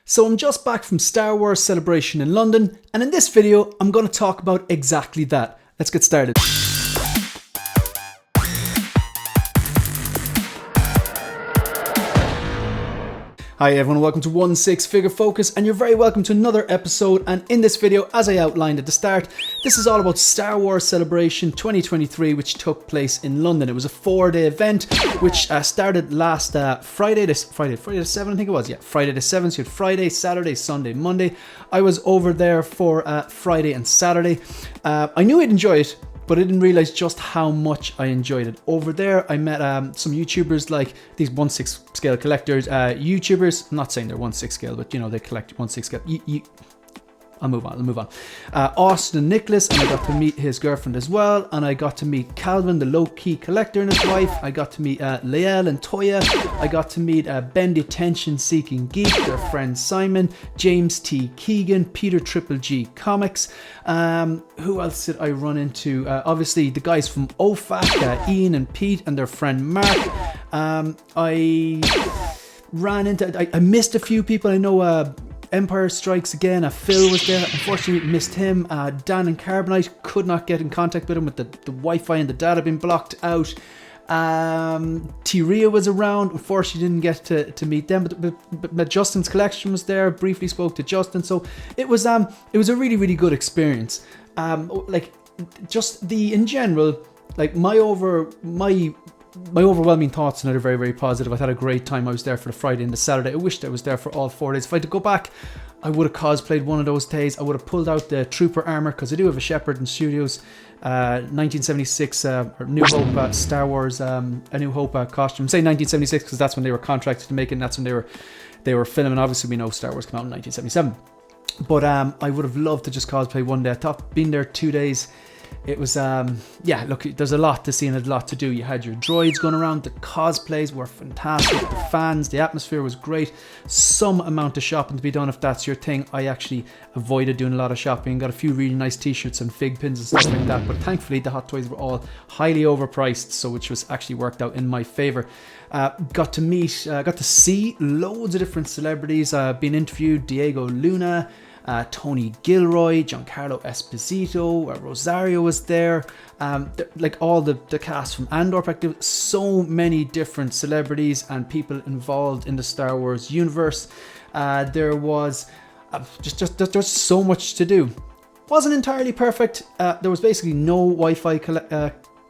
So I'm just back from Star Wars Celebration in London, and in this video I'm going to talk about exactly that. Let's get started. Hi everyone, welcome to 1/6 Figure Focus, and you're very welcome to another episode. And in this video, as I outlined at the start, this is all about Star Wars Celebration 2023, which took place in London. It was a 4-day event, which started last Friday the 7th, I think it was. Yeah, Friday the 7th. So you had Friday, Saturday, Sunday, Monday. I was over there for Friday and Saturday. I knew I'd enjoy it, but I didn't realize just how much I enjoyed it. Over there, I met some YouTubers, like these 1/6 scale collectors, YouTubers. I'm not saying they're 1/6 scale, but you know, they collect 1/6 scale. I'll move on. Austin and Nicholas, and I got to meet his girlfriend as well, and I got to meet Calvin, the low-key collector, and his wife. I got to meet Lael and Toya. I got to meet Ben the Attention-Seeking Geek, their friend Simon, James T. Keegan, Peter Triple G Comics. Who else did I run into? Obviously, the guys from OFAC, Ian and Pete, and their friend Mark. I missed a few people. I know Empire Strikes Again, Phil was there. Unfortunately, missed him. Dan and Carbonite, could not get in contact with him with the Wi-Fi and the data being blocked out. T-Ria was around. Unfortunately, didn't get to meet them, but Justin's collection was there. Briefly spoke to Justin, so it was a really good experience. In general, like my overwhelming thoughts on it are very positive. I had a great time. I was there for the Friday and the Saturday. I wished I was there for all 4 days. If I had to go back, I would have cosplayed one of those days. I would have pulled out the Trooper armor, because I do have a Shepard in Studios 1976 New Hope Star Wars A New Hope costume. I'm saying 1976 because that's when they were contracted to make it, and that's when they were filming. Obviously, we know Star Wars came out in 1977. But I would have loved to just cosplay one day. I thought being there 2 days, it was, look, there's a lot to see and a lot to do. You had your droids going around, the cosplays were fantastic, the fans, the atmosphere was great. Some amount of shopping to be done if that's your thing. I actually avoided doing a lot of shopping, got a few really nice t-shirts and fig pins and stuff like that, but thankfully the hot toys were all highly overpriced, so which was actually worked out in my favor. Got to see loads of different celebrities, being interviewed. Diego Luna, Tony Gilroy, Giancarlo Esposito, Rosario was there, like all the cast from Andor. So many different celebrities and people involved in the Star Wars universe. There was there's so much to do. Wasn't entirely perfect. There was basically no Wi-Fi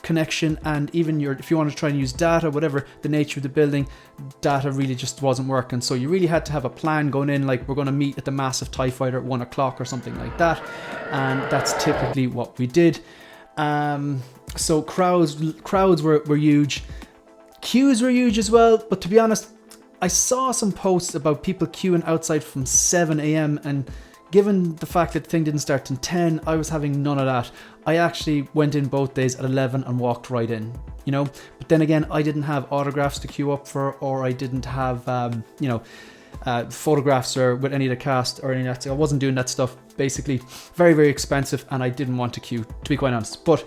connection, and even if you want to try and use data, whatever the nature of the building, data really just wasn't working. So you really had to have a plan going in, like we're going to meet at the massive TIE fighter at 1 o'clock or something like that, and that's typically what we did. So crowds were huge, queues were huge as well, but to be honest, I saw some posts about people queuing outside from 7 a.m. and given the fact that the thing didn't start till 10, I was having none of that. I actually went in both days at 11 and walked right in, you know. But then again, I didn't have autographs to queue up for, or I didn't have, photographs or with any of the cast or any of that. I wasn't doing that stuff. Basically, very expensive, and I didn't want to queue, to be quite honest. But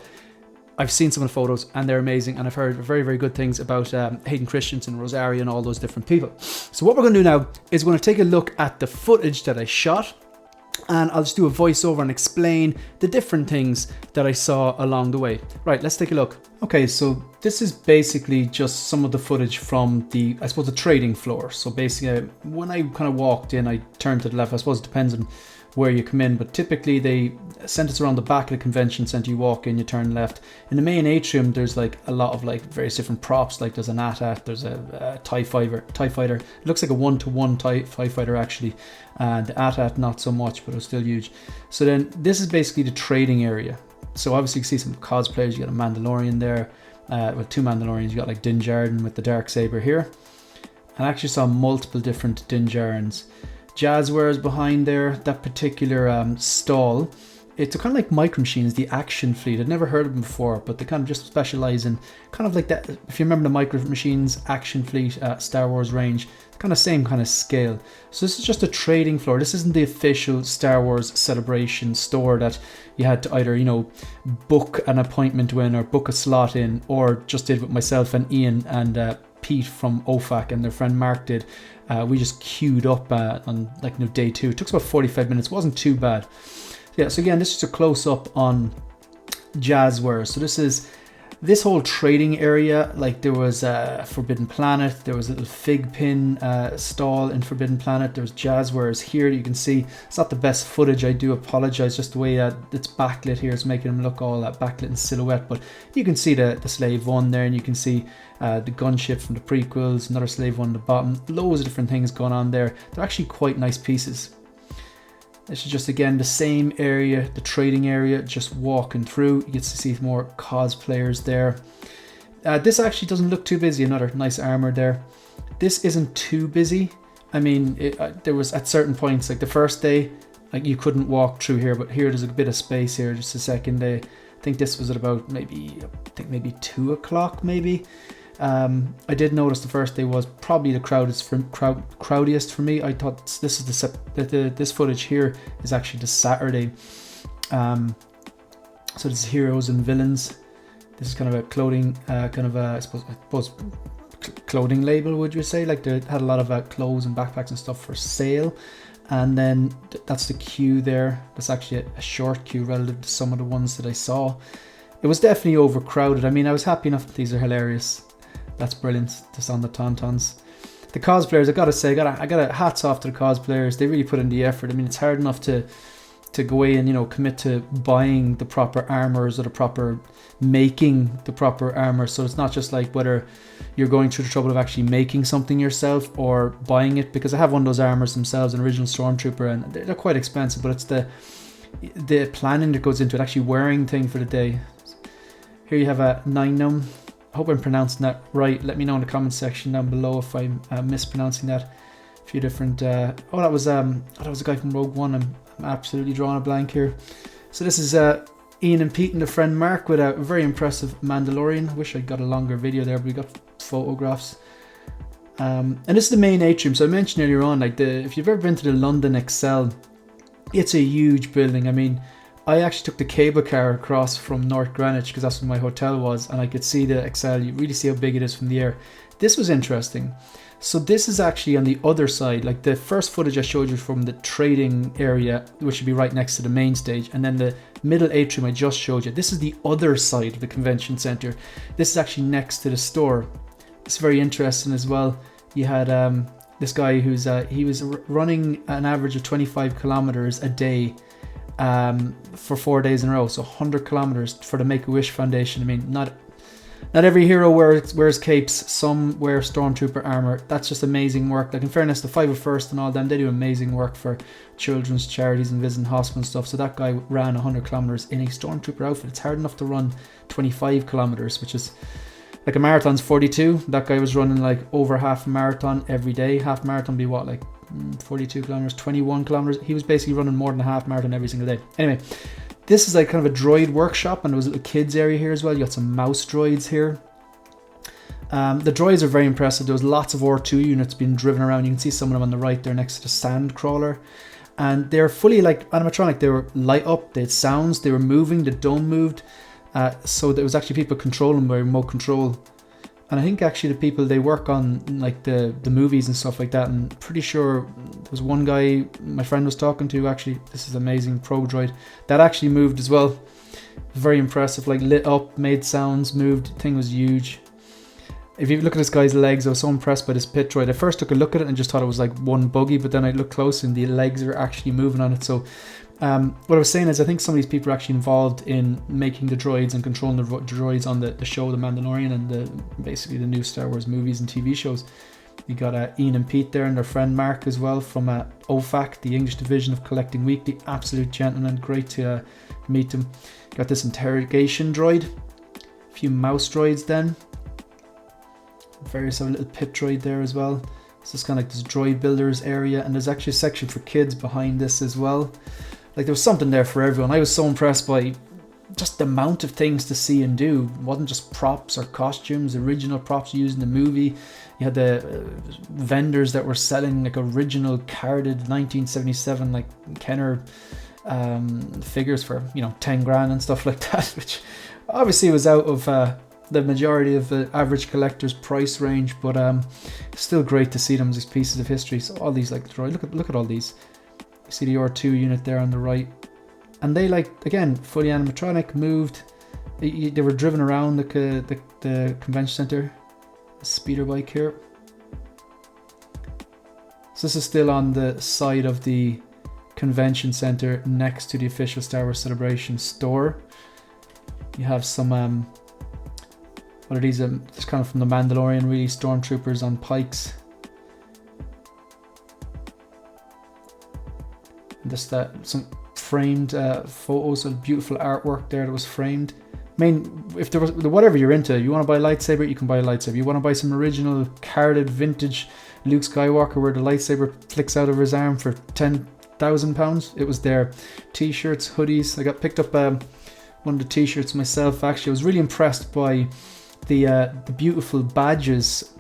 I've seen some of the photos, and they're amazing, and I've heard very good things about Hayden Christensen, Rosario, and all those different people. So what we're going to do now is we're going to take a look at the footage that I shot, and I'll just do a voiceover and explain the different things that I saw along the way. Right, let's take a look. Okay, so this is basically just some of the footage from the trading floor. So basically, when I kind of walked in, I turned to the left. I suppose it depends on where you come in, but typically they sent us around the back of the convention center. You walk in, you turn left. In the main atrium, there's like a lot of like various different props. Like there's an AT-AT, there's a TIE fighter. It looks like a 1-to-1 TIE fighter actually. The AT-AT not so much, but it was still huge. So then this is basically the trading area. So obviously you can see some cosplayers. You got a Mandalorian there, with 2 Mandalorians. You got like Din Djarin with the Darksaber here. And I actually saw multiple different Din Djarins. Jazzwares behind there, that particular stall. It's kind of like Micro Machines, the Action Fleet. I'd never heard of them before, but they kind of just specialize in kind of like that. If you remember the Micro Machines, Action Fleet, Star Wars range, kind of same kind of scale. So this is just a trading floor. This isn't the official Star Wars Celebration store that you had to either, book an appointment in or book a slot in, or just did with myself and Ian and Pete from OFAC and their friend Mark did. We just queued up on like day 2. It took us about 45 minutes. It wasn't too bad. Yeah, so again, this is a close-up on Jazzwares. So this whole trading area, like there was Forbidden Planet, there was a little fig pin stall in Forbidden Planet, there was Jazzwares here. You can see it's not the best footage, I do apologize, just the way it's backlit here is making them look all backlit in silhouette, but you can see the Slave 1 there, and you can see the gunship from the prequels, another Slave 1 at the bottom, loads of different things going on there. They're actually quite nice pieces. This is just, again, the same area, the trading area, just walking through. You get to see more cosplayers there. This actually doesn't look too busy. Another nice armor there. This isn't too busy. I mean, there was at certain points, like the first day, like you couldn't walk through here, but here there's a bit of space here. Just the second day, I think this was at about maybe 2 o'clock maybe. I did notice the first day was probably the crowdiest for me. I thought this is this footage here is actually the Saturday. So this is heroes and villains. This is kind of a clothing, I suppose clothing label, would you say? Like they had a lot of clothes and backpacks and stuff for sale. And then that's the queue there. That's actually a short queue relative to some of the ones that I saw. It was definitely overcrowded. I mean, I was happy enough. These are hilarious. That's brilliant, just on the Tauntauns. The cosplayers, I gotta say, I got hats off to the cosplayers. They really put in the effort. I mean, it's hard enough to go away and, commit to buying the proper armors or making the proper armor. So it's not just like whether you're going through the trouble of actually making something yourself or buying it, because I have one of those armors themselves, an original Stormtrooper, and they're quite expensive, but it's the planning that goes into it, actually wearing thing for the day. Here you have a Ninum. I hope I'm pronouncing that right. Let me know in the comment section down below if I'm mispronouncing that. A few different. That was a guy from Rogue One. I'm absolutely drawing a blank here. So this is Ian and Pete and the friend Mark with a very impressive Mandalorian. I wish I'd got a longer video there, but we got photographs. And this is the main atrium. So I mentioned earlier on, like if you've ever been to the London Excel, it's a huge building. I mean, I actually took the cable car across from North Greenwich because that's where my hotel was, and I could see the Excel. You really see how big it is from the air. This was interesting. So this is actually on the other side. Like the first footage I showed you from the trading area, which would be right next to the main stage, and then the middle atrium I just showed you. This is the other side of the convention center. This is actually next to the store. It's very interesting as well. You had this guy he was running an average of 25 kilometers a day for 4 days in a row, so 100 kilometers for the Make-A-Wish Foundation. I mean, not every hero wears capes. Some wear Stormtrooper armor. That's just amazing work. Like, in fairness, the 501st and all them, they do amazing work for children's charities and visiting hospital and stuff. So that guy ran 100 kilometers in a Stormtrooper outfit. It's hard enough to run 25 kilometers, which is like a marathon's 42. That guy was running like over half a marathon every day. Half marathon be what, like 42 kilometers, 21 kilometers. He was basically running more than a half marathon every single day. Anyway, this is like kind of a droid workshop, and there was a little kids area here as well. You got some mouse droids here. The droids are very impressive. There was lots of R2 units being driven around. You can see some of them on the right there next to the sand crawler, and they're fully like animatronic. They were light up, they had sounds, they were moving, the dome moved. So there was actually people controlling by remote control. And I think actually the people, they work on like the movies and stuff like that. And pretty sure there was one guy my friend was talking to, actually, this is amazing, Pro Droid, that actually moved as well. Very impressive, like lit up, made sounds, moved. The thing was huge. If you look at this guy's legs, I was so impressed by this pit droid. I first took a look at it and just thought it was like one buggy, but then I looked close and the legs are actually moving on it. So what I was saying is, I think some of these people are actually involved in making the droids and controlling the droids on the show The Mandalorian and basically the new Star Wars movies and TV shows. You got Ian and Pete there and their friend Mark as well from OFAC, the English division of Collecting Weekly. Absolute gentleman, great to meet them. Got this interrogation droid, a few mouse droids then. Various other little pit droid there as well. It's just kind of like this droid builders area, and there's actually a section for kids behind this as well. Like, there was something there for everyone. I was so impressed by just the amount of things to see and do. It wasn't just props or costumes, original props used in the movie. You had the vendors that were selling like original carded 1977 like Kenner figures for 10 grand and stuff like that, which obviously was out of the majority of the average collector's price range, but still great to see them as pieces of history. So all these like droid, look at all these. You see the R2 unit there on the right, and they like, again, fully animatronic, moved. They were driven around the convention center. A speeder bike here. So this is still on the side of the convention center next to the official Star Wars Celebration store. You have some what are these? It's kind of from the Mandalorian, really, stormtroopers on pikes. Just some framed photos of beautiful artwork there that was framed. I mean, if there was whatever you're into, you want to buy a lightsaber, you can buy a lightsaber. You want to buy some original carded vintage Luke Skywalker where the lightsaber flicks out of his arm for £10,000, it was there. T-shirts, hoodies. I got picked up one of the T-shirts myself. Actually, I was really impressed by the beautiful badges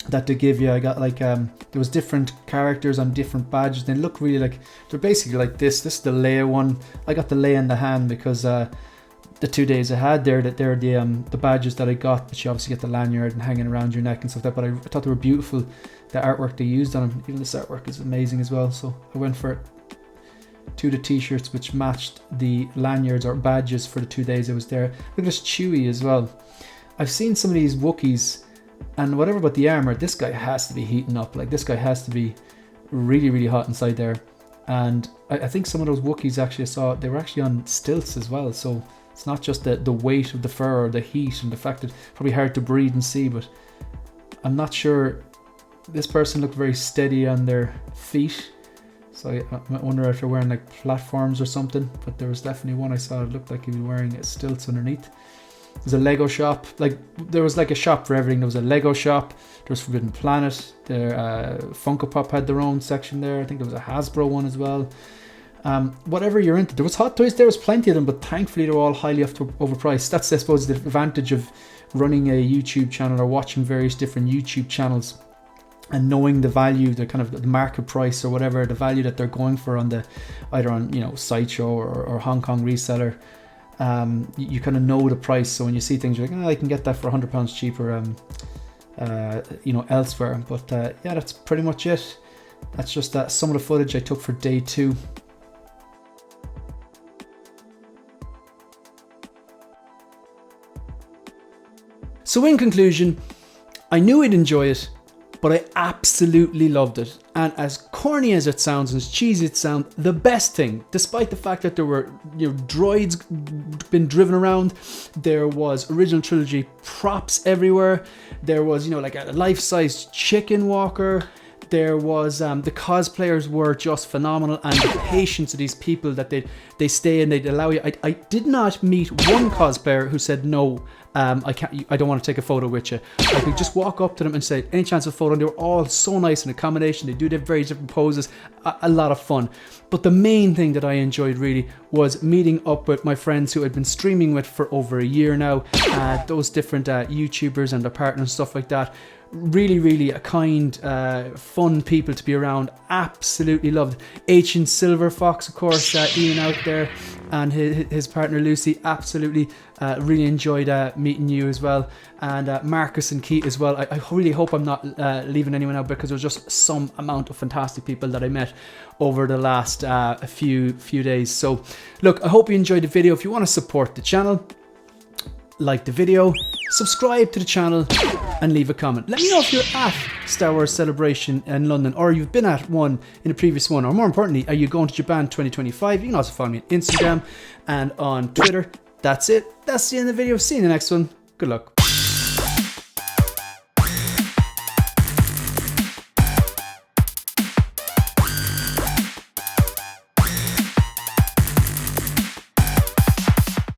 that they give you. I got like there was different characters on different badges. They look really like, they're basically like this. This is the Leia one. I got the Leia in the hand because the 2 days I had there, that they're the badges that I got, but you obviously get the lanyard and hanging around your neck and stuff like that. But I thought they were beautiful. The artwork they used on them, even this artwork is amazing as well. So I went for 2 of the T-shirts which matched the lanyards or badges for the 2 days I was there. Look at this Chewie as well. I've seen some of these Wookiees, and whatever about the armor, this guy has to be heating up. Like, this guy has to be really, really hot inside there. And I think some of those Wookiees actually I saw, they were actually on stilts as well. So it's not just the weight of the fur or the heat and the fact that it's probably hard to breathe and see, but I'm not sure. This person looked very steady on their feet. So I wonder if they're wearing like platforms or something, but there was definitely one I saw that looked like he was wearing stilts underneath. There's a Lego shop. Like, there was like a shop for everything. There was a Lego shop, there was Forbidden Planet, there Funko Pop had their own section there. I think there was a Hasbro one as well. Whatever you're into, there was Hot Toys, there was plenty of them, but thankfully they were all highly overpriced. That's, I suppose, the advantage of running a YouTube channel or watching various different YouTube channels and knowing the value, the kind of the market price or whatever, the value that they're going for on the, either on, you know, Sideshow or Hong Kong reseller. You kind of know the price, so when you see things you're like, oh, I can get that for £100 cheaper you know, elsewhere. But yeah, that's pretty much it. That's just some of the footage I took for day 2. So in conclusion, I knew I'd enjoy it, but I absolutely loved it. And as corny as it sounds and as cheesy it sounds, the best thing, despite the fact that there were, you know, droids been driven around, there was original trilogy props everywhere, there was, you know, like a life-size chicken walker, there was the cosplayers were just phenomenal, and the patience of these people that they stay and they'd allow you. I did not meet one cosplayer who said no, I don't want to take a photo with you. I could just walk up to them and say, any chance of a photo? And they were all so nice in accommodation. They do their very different poses, a lot of fun. But the main thing that I enjoyed really was meeting up with my friends who I'd been streaming with for over a year now, those different YouTubers and their partners and stuff like that. Really, really a kind, fun people to be around. Absolutely loved Ancient Silver Fox, of course, Ian out there, and his partner Lucy. Absolutely, really enjoyed meeting you as well, and Marcus and Keith as well. I really hope I'm not leaving anyone out, because there was just some amount of fantastic people that I met over the last few days. So look, I hope you enjoyed the video. If you want to support the channel, like the video, subscribe to the channel, and leave a comment. Let me know if you're at Star Wars Celebration in London, or you've been at one in a previous one, or more importantly, are you going to Japan 2025? You can also follow me on Instagram and on Twitter. That's it. That's the end of the video. See you in the next one. Good luck.